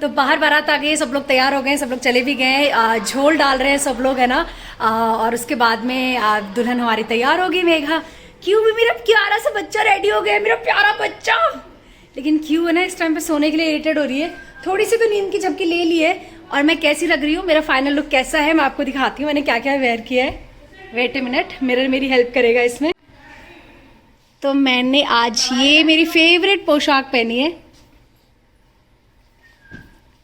तो बाहर बारात आ गई, सब लोग तैयार हो गए, सब लोग चले भी गए, झोल डाल रहे हैं सब लोग, है ना। और उसके बाद में दुल्हन हमारी तैयार हो गई, मेघा। क्यों भी मेरा प्यारा सा बच्चा रेडी हो गया, मेरा प्यारा बच्चा। लेकिन क्यों है ना इस टाइम पे सोने के लिए इरिटेट हो रही है, थोड़ी सी तो नींद की झपकी ले ली है। और मैं कैसी लग रही हूँ, मेरा फाइनल लुक कैसा है, मैं आपको दिखाती हूँ मैंने क्या क्या वेयर किया है। वेट ए मिनट, मिरर मेरी हेल्प करेगा इसमें। तो मैंने आज ये मेरी फेवरेट पोशाक पहनी है,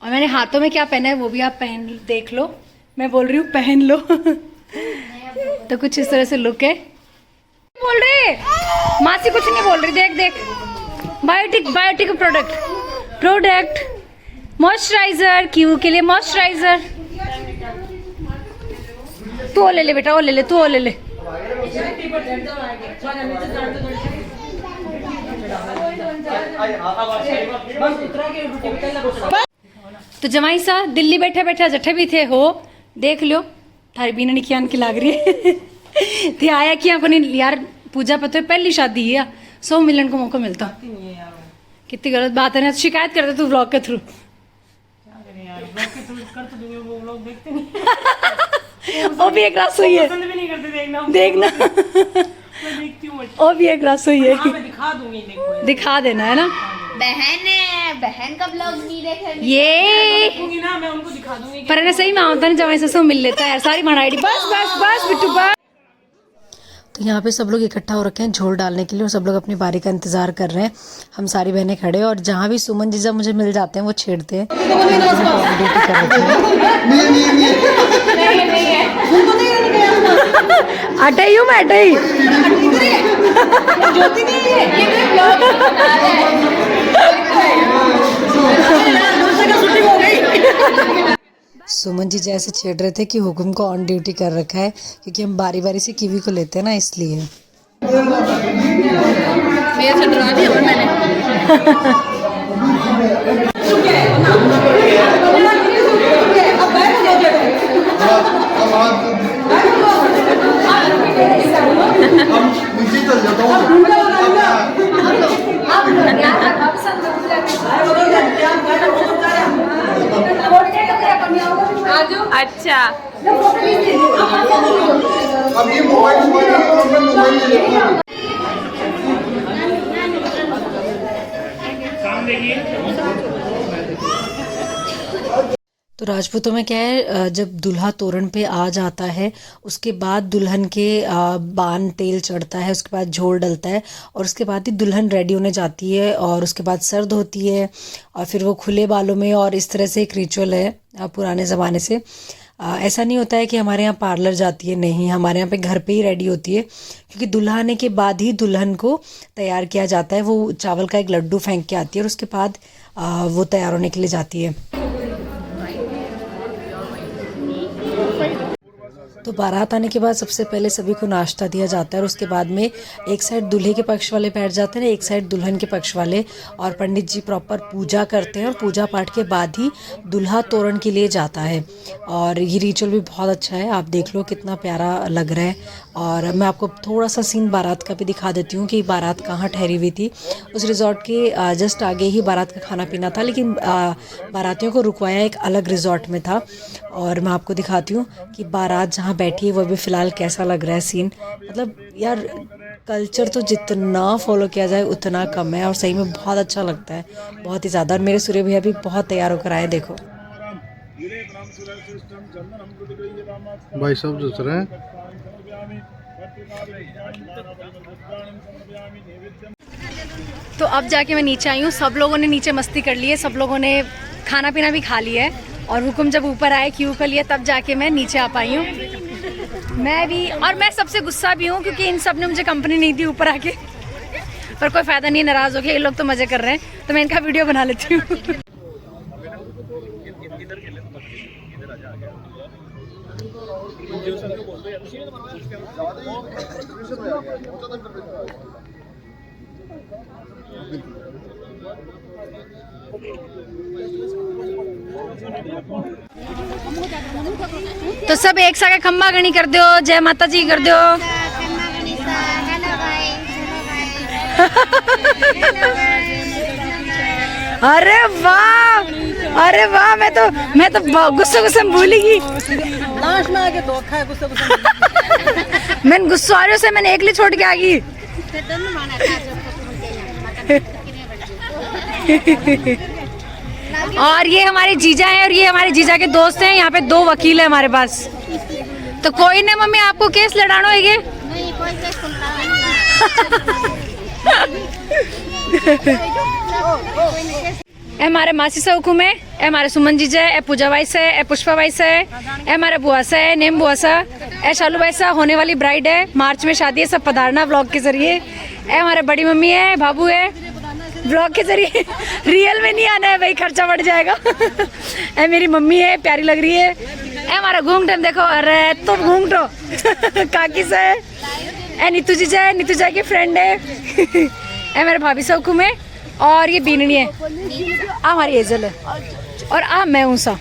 और मैंने हाथों में क्या पहना है वो भी आप पहन देख लो। मैं बोल रही हूँ पहन लो। तो कुछ इस तरह से लुक है। बोल रहे मासी कुछ नहीं बोल रही, देख देख। बायोटिक प्रोडक्ट मॉइस्चराइजर, क्यू के लिए मॉइस्चराइजर। तू वो ले ले बेटा, वो ले ले, तू वो ले ले। तो जमाई सा दिल्ली बैठे बैठे जठे भी थे हो, देख लो थारी बीना निकियान की लाग रही है। थे आया कि आपको नहीं यार, पूजा पता है पहली शादी है, 100 मिलन को मौका मिलता। कितनी गलत बात है ना, शिकायत करते तू व्लॉग के थ्रू। वो भी एक रास हुई है, देखना। वो भी एक रास हुई है, दिखा देना है ना। बहन का ब्लॉग नहीं देखा ये ना, मैं उनको दिखा दूंगी। पर ना सही में होता नहीं, जब ऐसा मिल लेता है यार, सारी माना आईडी। बस बस बस बिट्टू बस। तो यहाँ पे सब लोग इकट्ठा हो रखे हैं झोल डालने के लिए, और सब लोग अपनी बारी का इंतजार कर रहे हैं। हम सारी बहनें खड़े, और जहाँ भी सुमन जीजा मुझे मिल जाते हैं वो छेड़ते हैं। अटई हूँ मैं, अटई। सुमन जी जैसे छेड़ रहे थे कि हुकुम को ऑन ड्यूटी कर रखा है, क्योंकि हम बारी बारी से कीवी को लेते हैं ना, इसलिए। अच्छा अब ये मोबाइल तो राजपूतों में क्या है, जब दूल्हा तोरण पे आ जाता है उसके बाद दुल्हन के बान तेल चढ़ता है, उसके बाद झोल डलता है, और उसके बाद ही दुल्हन रेडी होने जाती है, और उसके बाद सर्द होती है, और फिर वो खुले बालों में। और इस तरह से एक रिचुअल है पुराने ज़माने से। ऐसा नहीं होता है कि हमारे यहाँ पार्लर जाती है, नहीं, हमारे यहाँ पे घर पे ही रेडी होती है, क्योंकि दुल्हा आने के बाद ही दुल्हन को तैयार किया जाता है। वो चावल का एक लड्डू फेंक के आती है, और उसके बाद वो तैयार होने के लिए जाती है। तो बारात आने के बाद सबसे पहले सभी को नाश्ता दिया जाता है, और उसके बाद में एक साइड दूल्हे के पक्ष वाले बैठ जाते हैं, एक साइड दुल्हन के पक्ष वाले, और पंडित जी प्रॉपर पूजा करते हैं, और पूजा पाठ के बाद ही दूल्हा तोरण के लिए जाता है। और ये रिचुअल भी बहुत अच्छा है, आप देख लो कितना प्यारा लग रहा है। और मैं आपको थोड़ा सा सीन बारात का भी दिखा देती हूँ कि बारात कहाँ ठहरी हुई थी। उस रिज़ॉर्ट के जस्ट आगे ही बारात का खाना पीना था, लेकिन बारातियों को रुकवाया एक अलग रिज़ॉर्ट में था। और मैं आपको दिखाती हूँ कि बारात जहाँ बैठी है वो भी फ़िलहाल कैसा लग रहा है सीन। मतलब यार कल्चर तो जितना फॉलो किया जाए उतना कम है, और सही में बहुत अच्छा लगता है, बहुत ही ज़्यादा। और मेरे सूर्य भैया भी बहुत तैयार होकर आए, देखो भाई सब दूसरे हैं। तो अब जाके मैं नीचे आई हूँ, सब लोगों ने नीचे मस्ती कर ली है, सब लोगों ने खाना पीना भी खा लिया है, और हुकुम जब ऊपर आए क्यू कर लिया तब जाके मैं नीचे आ पाई हूँ। मैं भी, और मैं सबसे गुस्सा भी हूँ क्योंकि इन सब ने मुझे कंपनी नहीं दी ऊपर आके। पर कोई फ़ायदा नहीं, नाराज़ हो गया, ये लोग तो मज़े कर रहे हैं, तो मैं इनका वीडियो बना लेती हूँ। तो सब एक साथ खम्बा गणी कर दो, जय माता जी कर दो। अरे वाह, अरे वाह, मैं तो गुस्से गुस्से में भूल गई। लास्ट में आके धोखा है गुस्से मैंने गुस्सारियों से मैंने एक लिए छोड़ के आ गई। और ये हमारे जीजा हैं और ये हमारे जीजा के दोस्त हैं। यहाँ पे 2 वकील हैं हमारे पास। तो कोई नहीं मम्मी, आपको केस लड़ाना है नहीं कोई केस ए हमारे मासी से हुकुम है, ए हमारे सुमन जीजा है, ए पूजा भाई से, ए पुष्पा भाई से, ए हमारे बुआ से, नेम बुआ सा, ए शालू भाई सा, होने वाली ब्राइड है, मार्च में शादी है, सब पधारना ब्लॉग के जरिए। ए हमारे बड़ी मम्मी है, बाबू है, ब्लॉग के जरिए। रियल में नहीं आना है भाई, खर्चा बढ़ जाएगा। ए मेरी मम्मी है, प्यारी लग रही है। ए हमारा घूंघट देखो, अरे तुम घूंघटो काकी से। ए नीतू जीजा है, नीतू जीजा की फ्रेंड है। ए मेरे भाभी से हुकुम है और ये बीननी है, आ हमारी एजल है और आ मैं हूँ सा।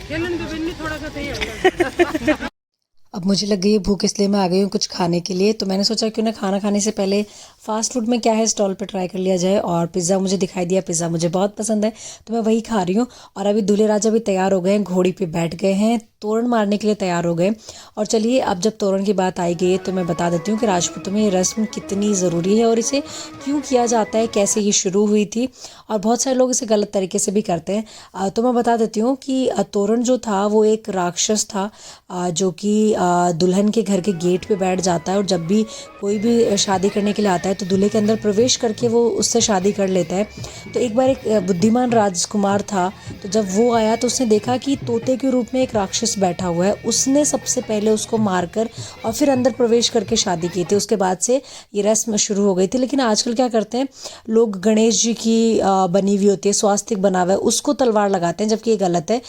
अब मुझे लग गई है भूख, इसलिए मैं आ गई हूँ कुछ खाने के लिए। तो मैंने सोचा क्यों ना खाना खाने से पहले फास्ट फूड में क्या है स्टॉल पे ट्राई कर लिया जाए। और पिज़्ज़ा मुझे दिखाई दिया, पिज़्ज़ा मुझे बहुत पसंद है तो मैं वही खा रही हूँ। और अभी दूल्हे राजा भी तैयार हो गए हैं, घोड़ी पे बैठ गए हैं, तोरण मारने के लिए तैयार हो गए। और चलिए अब जब तोरण की बात आई गई है तो मैं बता देती हूँ कि राजपूतों में ये रस्म कितनी ज़रूरी है और इसे क्यों किया जाता है, कैसे ये शुरू हुई थी। और बहुत सारे लोग इसे गलत तरीके से भी करते हैं। तो मैं बता देती हूँ कि तोरण जो था वो एक राक्षस था जो कि दुल्हन के घर के गेट पे बैठ जाता है। और जब भी कोई भी शादी करने के लिए आता है तो दूल्हे के अंदर प्रवेश करके वो उससे शादी कर लेता है। तो एक बार एक बुद्धिमान राजकुमार था, तो जब वो आया तो उसने देखा कि तोते के रूप में एक राक्षस बैठा हुआ है। उसने सबसे पहले उसको मारकर और फिर अंदर प्रवेश करके शादी की थी। उसके बाद से ये रस्म शुरू हो गई थी। लेकिन आजकल क्या करते हैं लोग, गणेश जी की बनी हुई होती है, स्वास्तिक बना हुआ है, उसको तलवार लगाते हैं, जबकि ये गलत है।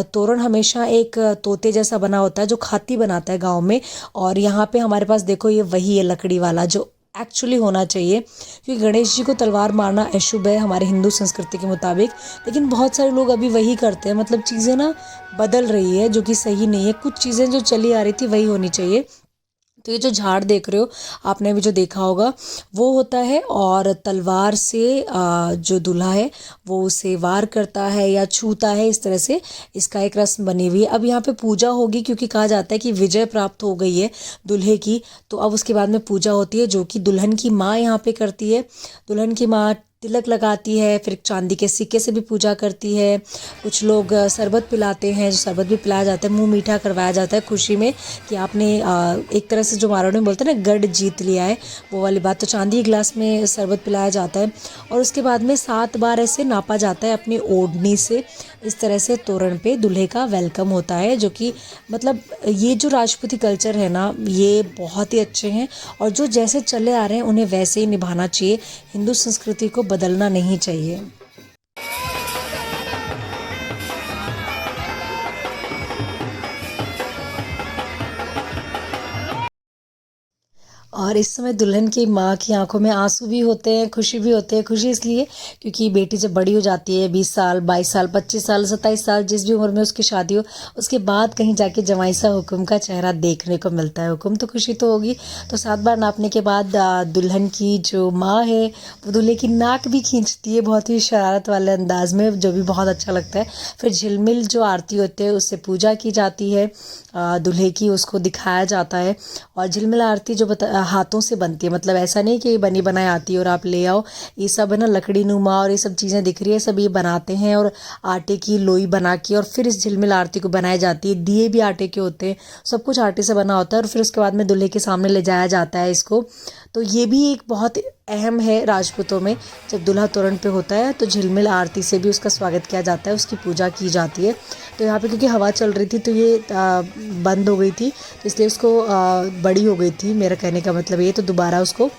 तोरण हमेशा एक तोते जैसा बना होता है जो खाती बनाता है गाँव में। और यहाँ पे हमारे पास देखो ये वही है लकड़ी वाला जो एक्चुअली होना चाहिए, क्योंकि गणेश जी को तलवार मारना अशुभ है हमारे हिंदू संस्कृति के मुताबिक। लेकिन बहुत सारे लोग अभी वही करते हैं, मतलब चीज़ें ना बदल रही है जो कि सही नहीं है। कुछ चीज़ें जो चली आ रही थी वही होनी चाहिए। तो ये जो झाड़ देख रहे हो आपने भी जो देखा होगा वो होता है। और तलवार से जो दूल्हा है वो उसे वार करता है या छूता है, इस तरह से इसका एक रस्म बनी हुई है। अब यहाँ पे पूजा होगी क्योंकि कहा जाता है कि विजय प्राप्त हो गई है दूल्हे की। तो अब उसके बाद में पूजा होती है जो कि दुल्हन की माँ यहाँ पे करती है। दुल्हन की माँ तिलक लगाती है, फिर चांदी के सिक्के से भी पूजा करती है। कुछ लोग शरबत पिलाते हैं, जो शरबत भी पिलाया जाता है, मुंह मीठा करवाया जाता है खुशी में कि आपने एक तरह से जो मारवाड़ी में बोलते हैं ना गढ़ जीत लिया है, वो वाली बात। तो चांदी के गिलास में शरबत पिलाया जाता है और उसके बाद में 7 बार ऐसे नापा जाता है अपनी ओढ़नी से। इस तरह से तोरण पे दूल्हे का वेलकम होता है, जो कि मतलब ये जो राजपूती कल्चर है ना ये बहुत ही अच्छे हैं और जो जैसे चले आ रहे हैं उन्हें वैसे ही निभाना चाहिए। हिंदू संस्कृति को बदलना नहीं चाहिए। और इस समय दुल्हन की माँ की आंखों में आंसू भी होते हैं, खुशी भी होते हैं। खुशी इसलिए क्योंकि बेटी जब बड़ी हो जाती है, 20 साल 22 साल 25 साल 27 साल जिस भी उम्र में उसकी शादी हो, उसके बाद कहीं जाके जमाई सा हुक्म का चेहरा देखने को मिलता है। हुक्म तो खुशी तो होगी। तो 7 बार नापने के बाद दुल्हन की जो माँ है वो दूल्हे की नाक भी खींचती है बहुत ही शरारत वाले अंदाज में, जो भी बहुत अच्छा लगता है। फिर झिलमिल जो आरती होती है उससे पूजा की जाती है दूल्हे की, उसको दिखाया जाता है। और झिलमिल आरती जो हाथों से बनती है, मतलब ऐसा नहीं कि बनी बनाई आती है और आप ले आओ। ये सब है ना लकड़ी नुमा और ये सब चीज़ें दिख रही है, सब ये बनाते हैं और आटे की लोई बना के और फिर इस झिलमिल आरती को बनाई जाती है। दिए भी आटे के होते हैं, सब कुछ आटे से बना होता है और फिर उसके बाद में दूल्हे के सामने ले जाया जाता है इसको। तो ये भी एक बहुत अहम है राजपूतों में। जब दूल्हा तोरण पे होता है तो झिलमिल आरती से भी उसका स्वागत किया जाता है, उसकी पूजा की जाती है। तो यहाँ पे क्योंकि हवा चल रही थी तो ये बंद हो गई थी, तो इसलिए उसको बड़ी हो गई थी, मेरा कहने का मतलब ये। तो दोबारा उसको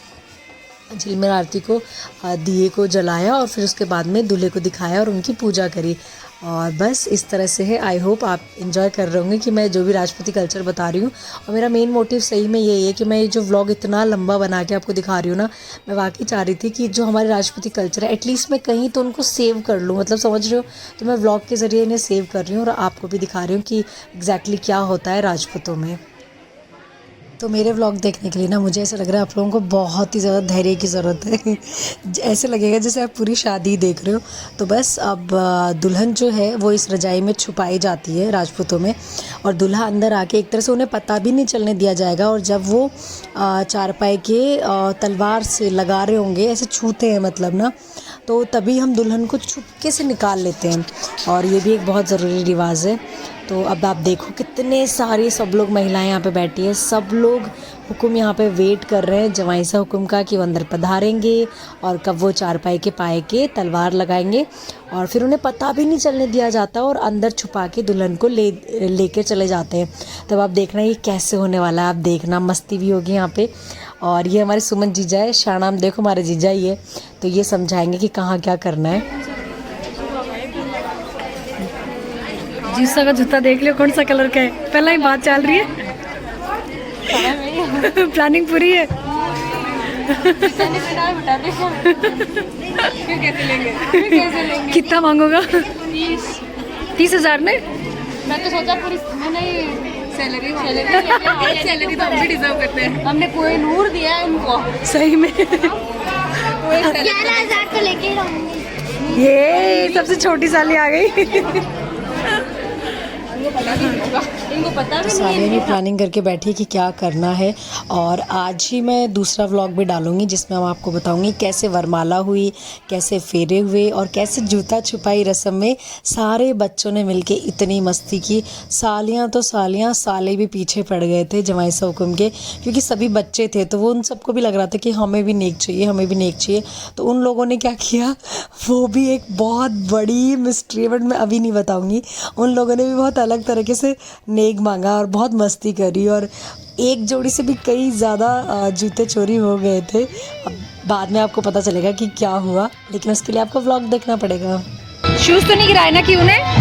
झिलमिल आरती को दिए को जलाया और फिर उसके बाद में दूल्हे को दिखाया और उनकी पूजा करी। और बस इस तरह से है। आई होप आप इन्जॉय कर रहे होंगे कि मैं जो भी राजपूती कल्चर बता रही हूँ। और मेरा मेन मोटिव सही में यही है कि मैं ये जो व्लॉग इतना लंबा बना के आपको दिखा रही हूँ ना, मैं वाकई चाह रही थी कि जो हमारे राजपूती कल्चर है एटलीस्ट मैं कहीं तो उनको सेव कर लूँ, मतलब समझ रहे हो। तो मैं व्लॉग के ज़रिए इन्हें सेव कर रही हूँ और आपको भी दिखा रही हूँ कि एग्जैक्टली क्या होता है राजपूतों में। तो मेरे व्लॉग देखने के लिए ना मुझे ऐसा लग रहा है आप लोगों को बहुत ही ज़्यादा धैर्य की ज़रूरत है। ऐसे लगेगा जैसे आप पूरी शादी देख रहे हो। तो बस अब दुल्हन जो है वो इस रजाई में छुपाई जाती है राजपूतों में, और दूल्हा अंदर आके एक तरह से उन्हें पता भी नहीं चलने दिया जाएगा। और जब वो चारपाई के तलवार से लगा रहे होंगे, ऐसे छूते हैं मतलब ना, तो तभी हम दुल्हन को चुपके से निकाल लेते हैं। और ये भी एक बहुत ज़रूरी रिवाज है। तो अब आप देखो कितने सारे सब लोग महिलाएं यहाँ पे बैठी है, सब लोग हुक्म यहाँ पे वेट कर रहे हैं जवाई सा हुक्म का कि वो अंदर पधारेंगे और कब वो चारपाई के पाए के तलवार लगाएंगे। और फिर उन्हें पता भी नहीं चलने दिया जाता और अंदर छुपा के दुल्हन को लेके चले जाते हैं। तब आप देखना ये कैसे होने वाला है, आप देखना मस्ती भी होगी यहाँ पे। और ये हमारे सुमन जीजा है, शानाम देखो हमारे जीजा ही है, तो ये समझाएंगे कि कहाँ क्या करना है। जीसा का जूता देख लियो कौन सा कलर का है, पहला ही बात चल रही है। प्लानिंग पूरी है। कितना मांगोगा? 30,000 ने? मैं तो सोचा पूरी सैलरी तो हम भी डिजर्व करते हैं। हमने कोई नूर दिया है उनको। सही में 11,000 तो लेके रहूंगी। ये सबसे छोटी साली आ गई। इनको पता भी सारे ने प्लानिंग करके बैठी है कि क्या करना है। और आज ही मैं दूसरा व्लॉग भी डालूंगी जिसमें हम आपको बताऊंगी कैसे वरमाला हुई, कैसे फेरे हुए और कैसे जूता छुपाई रस्म में सारे बच्चों ने मिलके इतनी मस्ती की। सालियाँ तो सालियाँ, साले भी पीछे पड़ गए थे जवाई सा हुक्म के, क्योंकि सभी बच्चे थे तो वो उन सबको भी लग रहा था कि हमें भी नेक चाहिए, हमें भी नेक चाहिए। तो उन लोगों ने क्या किया, वो भी एक बहुत बड़ी मिस्ट्री, बट मैं अभी नहीं बताऊँगी। उन लोगों ने भी बहुत अलग तरीके से नेक मांगा और बहुत मस्ती करी, और एक जोड़ी से भी कई ज़्यादा जूते चोरी हो गए थे। अब बाद में आपको पता चलेगा कि क्या हुआ, लेकिन उसके लिए आपको व्लॉग देखना पड़ेगा। शूज तो नहीं गिराए ना कि उन्हें?